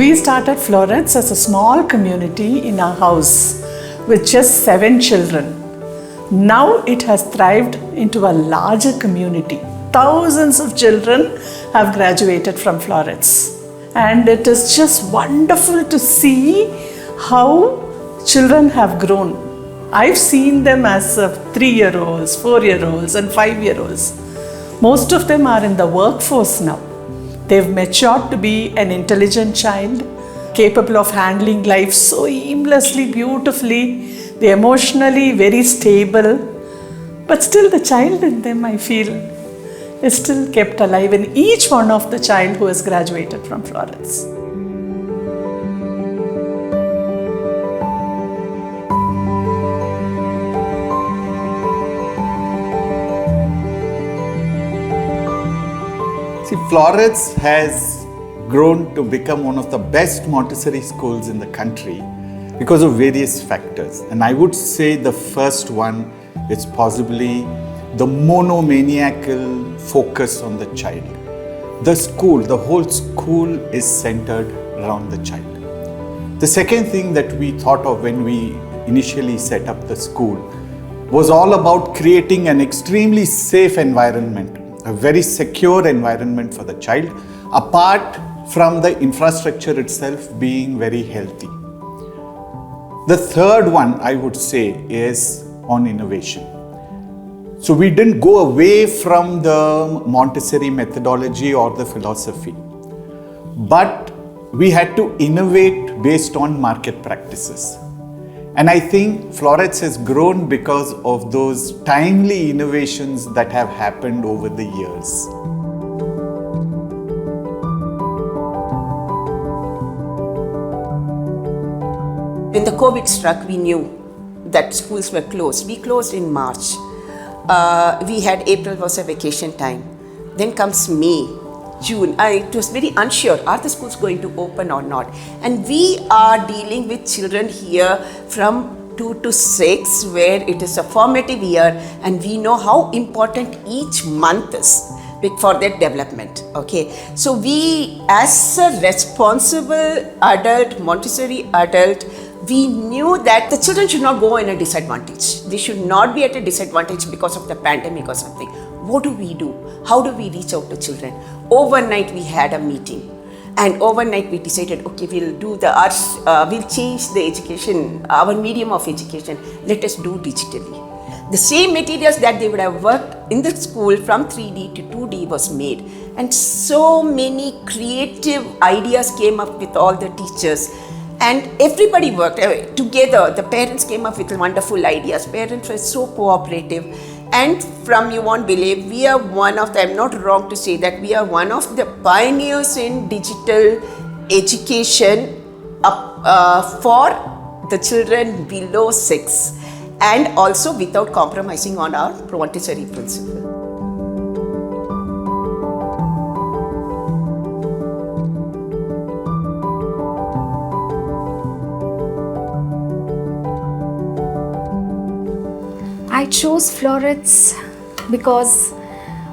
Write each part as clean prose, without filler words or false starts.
We started Floretz as a small community in our house with just 7 children. Now it has thrived into a larger community. Thousands of children have graduated from Floretz. And it is just wonderful to see how children have grown. I've seen them as 3-year-olds, 4-year-olds and 5-year-olds. Most of them are in the workforce now. They've matured to be an intelligent child, capable of handling life so aimlessly, beautifully. They're emotionally very stable. But still the child in them, I feel, is still kept alive in each one of the child who has graduated from Floretz. See, Floretz has grown to become one of the best Montessori schools in the country because of various factors. And I would say the first one is possibly the monomaniacal focus on the child. The whole school is centered around the child. The second thing that we thought of when we initially set up the school was all about creating an extremely safe environment, a very secure environment for the child, apart from the infrastructure itself being very healthy. The third one, I would say, is on innovation. So we didn't go away from the Montessori methodology or the philosophy, but we had to innovate based on market practices. And I think Floretz has grown because of those timely innovations that have happened over the years. When the COVID struck, we knew that schools were closed. We closed in March. We had April was a vacation time. Then comes May, June. It was very unsure, are the schools going to open or not? And we are dealing with children here from 2 to 6, where it is a formative year, and we know how important each month is for their development. Okay, so we, as a responsible adult, Montessori adult, we knew that the children should not go in a disadvantage. They should not be at a disadvantage because of the pandemic or something. What do we do? How do we reach out to children? Overnight we had a meeting, and overnight we decided, okay, we'll do the arts, we'll change the education, our medium of education. Let us do digitally. The same materials that they would have worked in the school from 3D to 2D was made. And so many creative ideas came up with all the teachers. And everybody worked together. The parents came up with wonderful ideas. Parents were so cooperative. And from, you won't believe, we are one of the, I'm not wrong to say that, we are one of the pioneers in digital education for the children below 6, and also without compromising on our Montessori principle. I chose Floretz because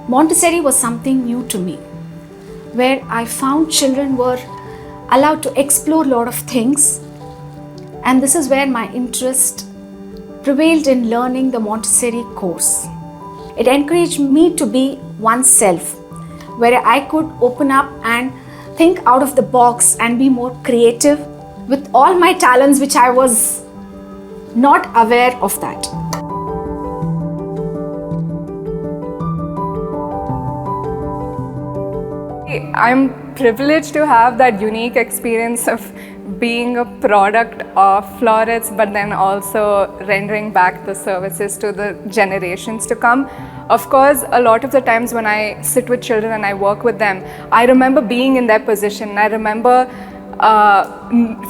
Montessori was something new to me, where I found children were allowed to explore a lot of things, and this is where my interest prevailed in learning the Montessori course. It encouraged me to be oneself, where I could open up and think out of the box and be more creative with all my talents, which I was not aware of that. I'm privileged to have that unique experience of being a product of Floretz, but then also rendering back the services to the generations to come. Of course, a lot of the times when I sit with children and I work with them, I remember being in their position. I remember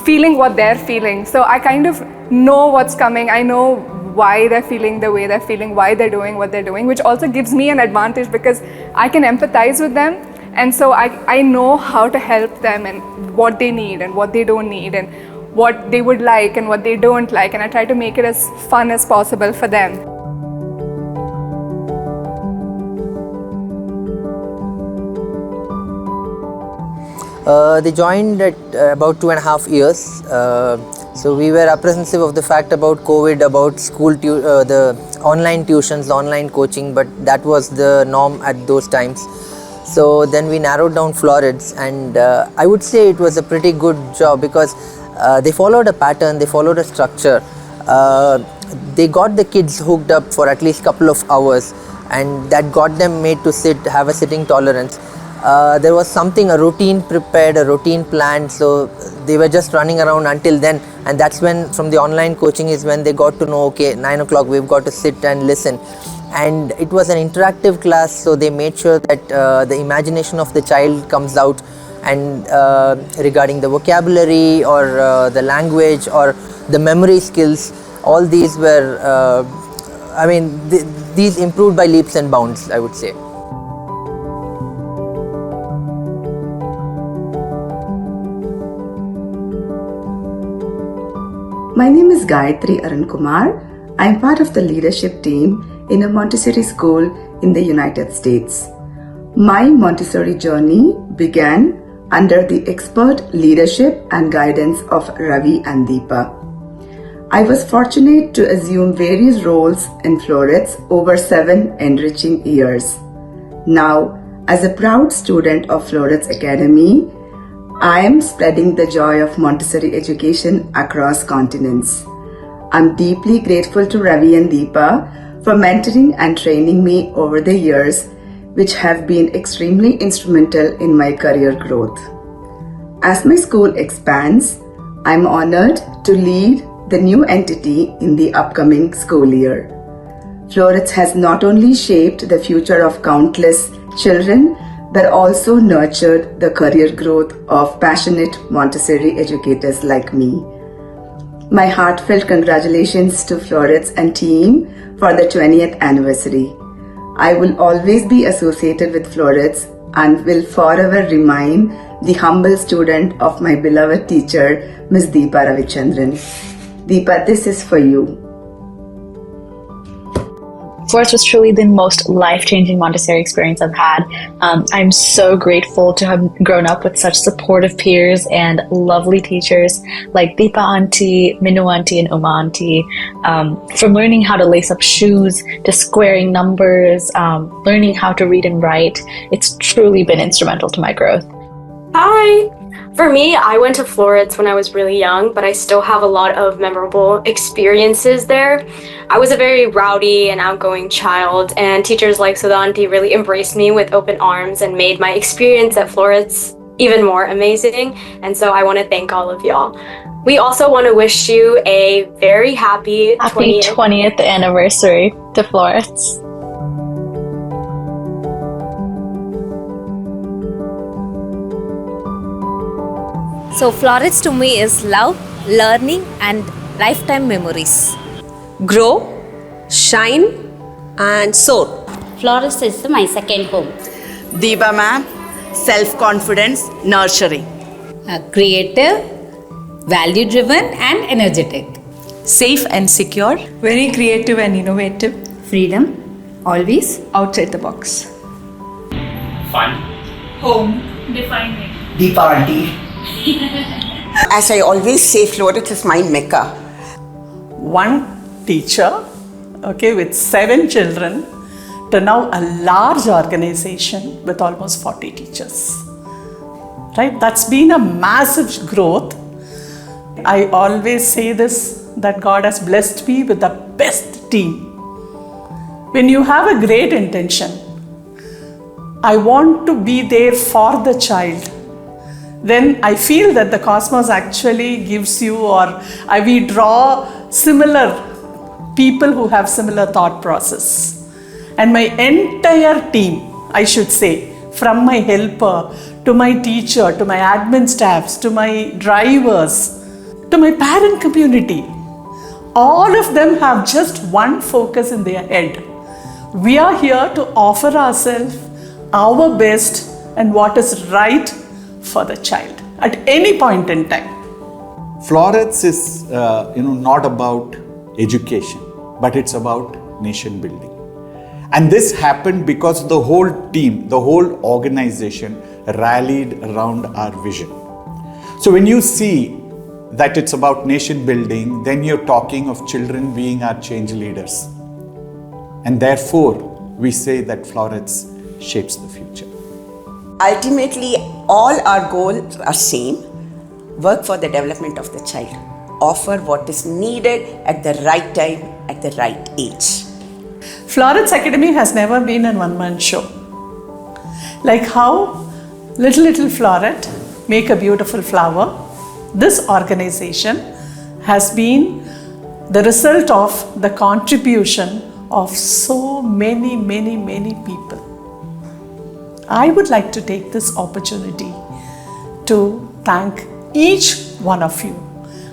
feeling what they're feeling. So I kind of know what's coming. I know why they're feeling the way they're feeling, why they're doing what they're doing, which also gives me an advantage because I can empathize with them. And so I know how to help them and what they need and what they don't need and what they would like and what they don't like, and I try to make it as fun as possible for them. They joined at about 2.5 years. So we were apprehensive of the fact about COVID, about school, the online tuitions, the online coaching, but that was the norm at those times. So then we narrowed down Floretz, and I would say it was a pretty good job because they followed a pattern, they followed a structure. They got the kids hooked up for at least a couple of hours, and that got them made to have a sitting tolerance. There was something, a routine prepared, a routine planned, so they were just running around until then, and that's when from the online coaching is when they got to know, okay, 9 o'clock we've got to sit and listen. And it was an interactive class, so they made sure that the imagination of the child comes out, and regarding the vocabulary or the language or the memory skills, all these were, these improved by leaps and bounds, I would say. My name is Gayatri Arun Kumar. I am part of the leadership team in a Montessori school in the United States. My Montessori journey began under the expert leadership and guidance of Ravi and Deepa. I was fortunate to assume various roles in Floretz over 7 enriching years. Now, as a proud student of Floretz Academy, I am spreading the joy of Montessori education across continents. I'm deeply grateful to Ravi and Deepa for mentoring and training me over the years, which have been extremely instrumental in my career growth. As my school expands, I'm honored to lead the new entity in the upcoming school year. Floretz has not only shaped the future of countless children, but also nurtured the career growth of passionate Montessori educators like me. My heartfelt congratulations to Floretz and team for the 20th anniversary. I will always be associated with Floretz and will forever remain the humble student of my beloved teacher, Ms. Deepa Ravichandran. Deepa, this is for you. Floretz was truly the most life-changing Montessori experience I've had. I'm so grateful to have grown up with such supportive peers and lovely teachers like Deepa Auntie, Minu Auntie, and Uma Auntie. From learning how to lace up shoes to squaring numbers, learning how to read and write, it's truly been instrumental to my growth. Hi! For me, I went to Floretz when I was really young, but I still have a lot of memorable experiences there. I was a very rowdy and outgoing child, and teachers like Sudanti really embraced me with open arms and made my experience at Floretz even more amazing, and so I want to thank all of y'all. We also want to wish you a very happy 20th anniversary to Floretz. So Floretz to me is love, learning and lifetime memories. Grow, shine and soar. Floretz is my second home. Deepa ma'am, self-confidence, nurturing. Creative, value-driven and energetic. Safe and secure. Very creative and innovative. Freedom, always outside the box. Fun. Home, defining. Deepa Auntie. As I always say, Floretz is my Mecca. One teacher, with 7 children, to now a large organization with almost 40 teachers. Right? That's been a massive growth. I always say this, that God has blessed me with the best team. When you have a great intention, I want to be there for the child, then I feel that the cosmos actually gives you, or we draw similar people who have similar thought process. And my entire team, I should say, from my helper to my teacher, to my admin staffs, to my drivers, to my parent community, all of them have just one focus in their head. We are here to offer ourselves our best and what is right for the child at any point in time. Floretz is not about education, but it's about nation building. And this happened because the whole team, the whole organization rallied around our vision. So when you see that it's about nation building, then you're talking of children being our change leaders. And therefore, we say that Floretz shapes the future. Ultimately, all our goals are same. Work for the development of the child. Offer what is needed at the right time, at the right age. Floretz Academy has never been a one-man show. Like how little floret make a beautiful flower, this organization has been the result of the contribution of so many people. I would like to take this opportunity to thank each one of you.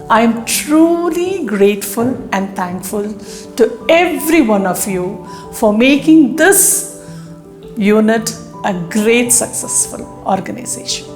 I am truly grateful and thankful to every one of you for making this unit a great successful organization.